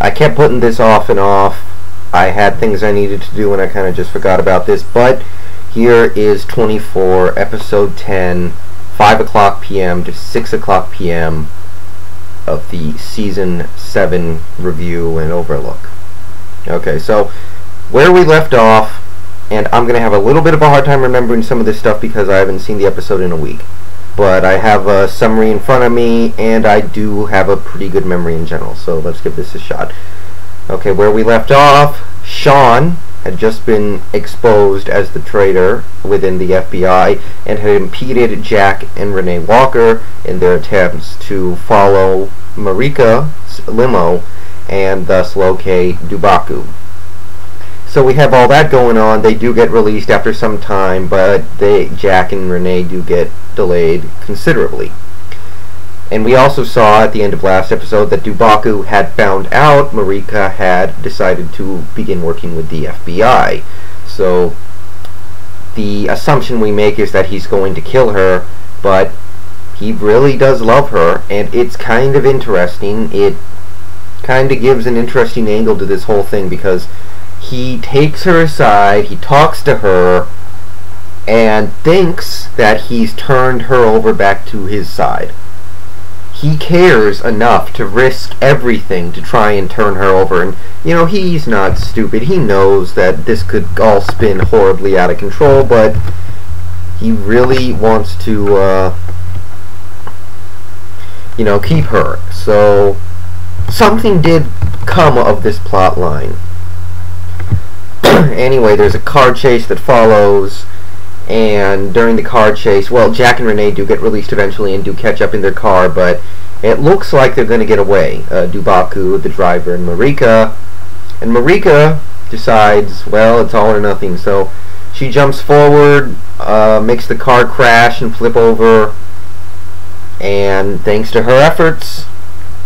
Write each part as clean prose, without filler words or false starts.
I kept putting this off and off. I had things I needed to do and I kind of just forgot about this, but here is 24, episode 10, 5 o'clock p.m. to 6 o'clock p.m. of the season 7 review and overlook. Okay, so where we left off, and I'm going to have a little bit of a hard time remembering some of this stuff because I haven't seen the episode in a week. But I have a summary in front of me, and I do have a pretty good memory in general, so let's give this a shot. Okay, where we left off, Sean had just been exposed as the traitor within the FBI and had impeded Jack and Renee Walker in their attempts to follow Marika's limo and thus locate Dubaku. So we have all that going on. They do get released after some time, but Jack and Renee do get delayed considerably. And we also saw at the end of last episode that Dubaku had found out Marika had decided to begin working with the FBI. So the assumption we make is that he's going to kill her, but he really does love her, and it's kind of interesting. It kind of gives an interesting angle to this whole thing because he takes her aside, he talks to her, and thinks that he's turned her over back to his side. He cares enough to risk everything to try and turn her over, and you know, he's not stupid. He knows that this could all spin horribly out of control, but he really wants to you know, keep her. So something did come of this plot line. Anyway, there's a car chase that follows, and during the car chase, well, Jack and Renee do get released eventually and do catch up in their car, but it looks like they're going to get away. Dubaku, the driver, and Marika decides, well, it's all or nothing, so she jumps forward, makes the car crash and flip over, and thanks to her efforts,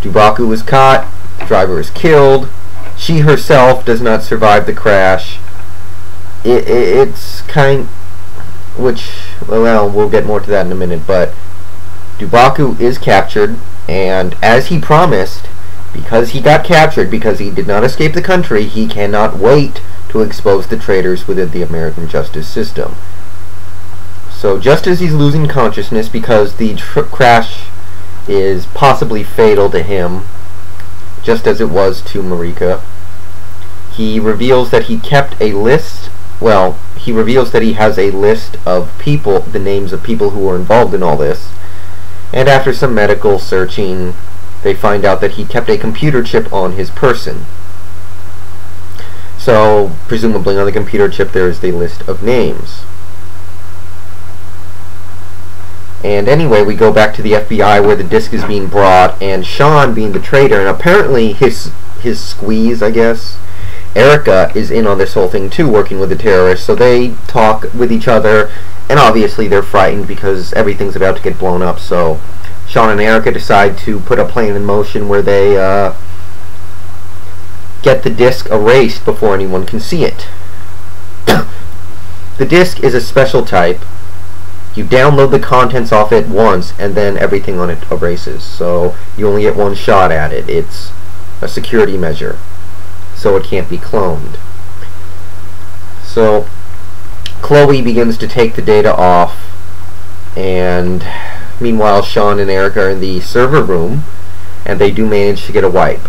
Dubaku is caught, the driver is killed. She herself does not survive the crash. It's kind... which, well, we'll get more to that in a minute, but Dubaku is captured, and as he promised, because he got captured, because he did not escape the country, he cannot wait to expose the traitors within the American justice system. So just as he's losing consciousness because the crash is possibly fatal to him, just as it was to Marika, he reveals that he kept a list. Well, he reveals that he has a list of people, the names of people who were involved in all this, and after some medical searching, they find out that he kept a computer chip on his person. So, presumably on the computer chip there is the list of names. And anyway, we go back to the FBI where the disc is being brought, and Sean, being the traitor, and apparently his squeeze, I guess, Erica is in on this whole thing too, working with the terrorists, so they talk with each other, and obviously they're frightened because everything's about to get blown up, so Sean and Erica decide to put a plan in motion where they get the disc erased before anyone can see it. The disc is a special type. You download the contents off it once, and then everything on it erases, so you only get one shot at it. It's a security measure, so it can't be cloned. So Chloe begins to take the data off, and meanwhile Sean and Eric are in the server room, and they do manage to get a wipe.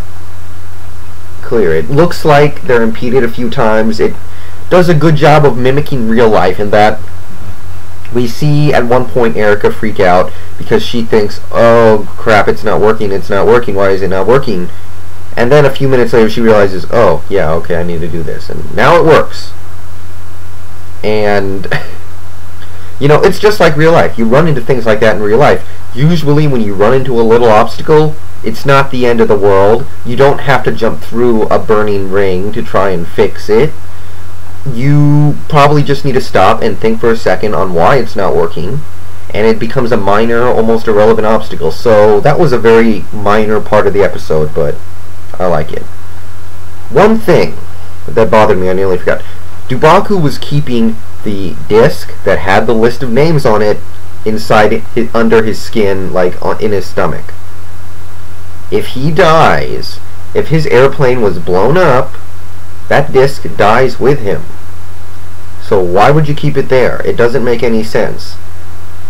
Clear. It looks like they're impeded a few times. It does a good job of mimicking real life in that we see at one point Erica freak out because she thinks, oh crap, it's not working, why is it not working? And then a few minutes later she realizes, oh yeah, okay, I need to do this, and now it works. And you know, it's just like real life. You run into things like that in real life. Usually when you run into a little obstacle, it's not the end of the world. You don't have to jump through a burning ring to try and fix it. You probably just need to stop and think for a second on why it's not working, and it becomes a minor, almost irrelevant obstacle. So that was a very minor part of the episode, but I like it. One thing that bothered me, I nearly forgot. Dubaku was keeping the disc that had the list of names on it inside under his skin, like in his stomach. If he dies, If his airplane was blown up, that disc dies with him. So why would you keep it there? It doesn't make any sense.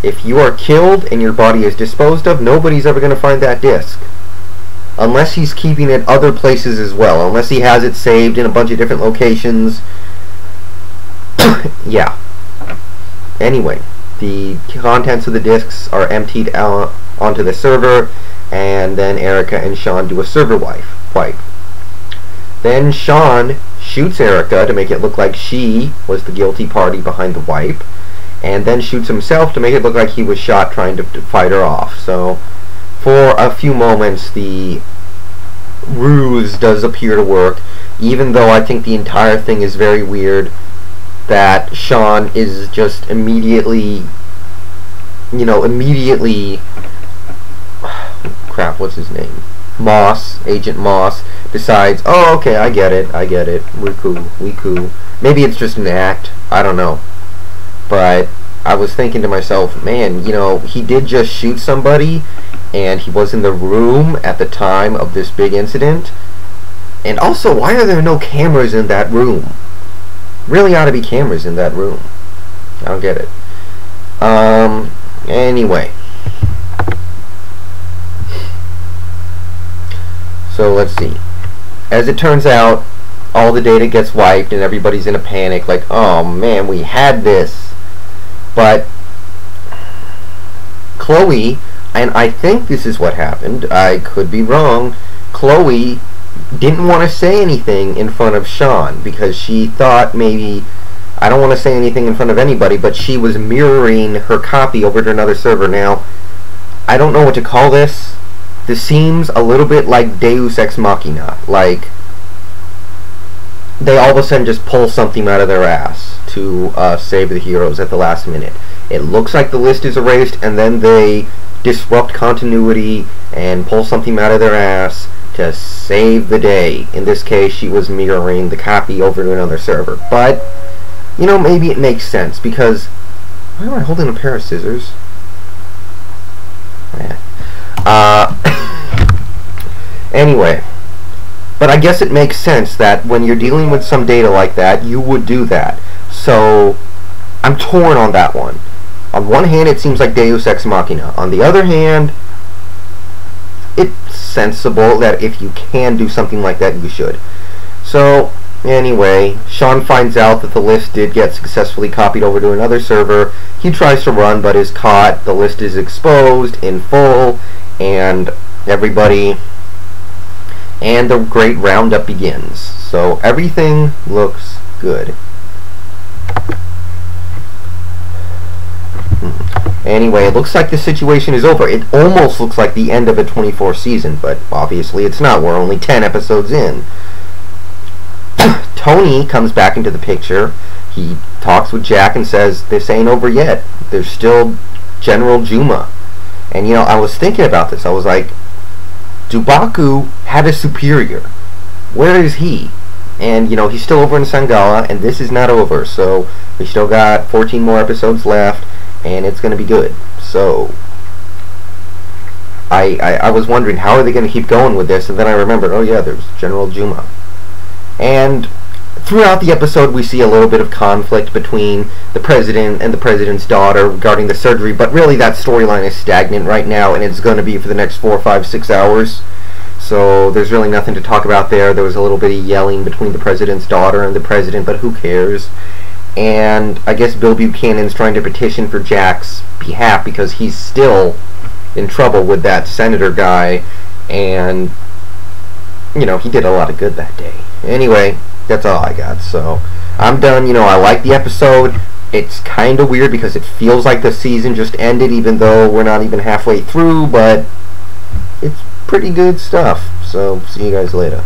If you are killed and your body is disposed of, nobody's ever going to find that disc. Unless he's keeping it other places as well. Unless he has it saved in a bunch of different locations. Yeah. Anyway, the contents of the discs are emptied out onto the server, and then Erica and Sean do a server wipe. Then Sean shoots Erica to make it look like she was the guilty party behind the wipe, and then shoots himself to make it look like he was shot trying to fight her off. So for a few moments the ruse does appear to work, even though I think the entire thing is very weird, that Sean is just immediately crap, what's his name? Agent Moss decides, oh, okay, I get it, we cool. Maybe it's just an act, I don't know. But I was thinking to myself, man, he did just shoot somebody, and he was in the room at the time of this big incident. And also, why are there no cameras in that room? Really ought to be cameras in that room. I don't get it. Anyway. So let's see. As it turns out, all the data gets wiped and everybody's in a panic, like, oh man, we had this. But Chloe, and I think this is what happened, I could be wrong, Chloe didn't want to say anything in front of Sean because she thought maybe, I don't want to say anything in front of anybody, but she was mirroring her copy over to another server. Now, I don't know what to call this. This seems a little bit like Deus Ex Machina. Like, they all of a sudden just pull something out of their ass to save the heroes at the last minute. It looks like the list is erased, and then they disrupt continuity and pull something out of their ass to save the day. In this case, she was mirroring the copy over to another server. But, maybe it makes sense, because why am I holding a pair of scissors? Anyway, but I guess it makes sense that when you're dealing with some data like that, you would do that. So, I'm torn on that one. On one hand, it seems like Deus Ex Machina. On the other hand, it's sensible that if you can do something like that, you should. So, anyway, Sean finds out that the list did get successfully copied over to another server. He tries to run, but is caught. The list is exposed in full, and everybody, and the great roundup begins. So, everything looks good. Anyway, it looks like the situation is over. It almost looks like the end of a 24 season, but obviously it's not. We're only 10 episodes in. Tony comes back into the picture. He talks with Jack and says, this ain't over yet. There's still General Juma. And, I was thinking about this. I was like, Dubaku had a superior. Where is he? And, he's still over in Sangala, and this is not over. So, we still got 14 more episodes left, and it's going to be good. So, I was wondering, how are they going to keep going with this? And then I remembered, oh yeah, there's General Juma. And throughout the episode, we see a little bit of conflict between the president and the president's daughter regarding the surgery, but really that storyline is stagnant right now, and it's going to be for the next 4, 5, 6 hours. So there's really nothing to talk about there. There was a little bit of yelling between the president's daughter and the president, but who cares? And I guess Bill Buchanan's trying to petition for Jack's behalf because he's still in trouble with that senator guy, and he did a lot of good that day. Anyway, that's all I got. So I'm done. I like the episode. It's kind of weird because it feels like the season just ended, even though we're not even halfway through, but it's pretty good stuff. So see you guys later.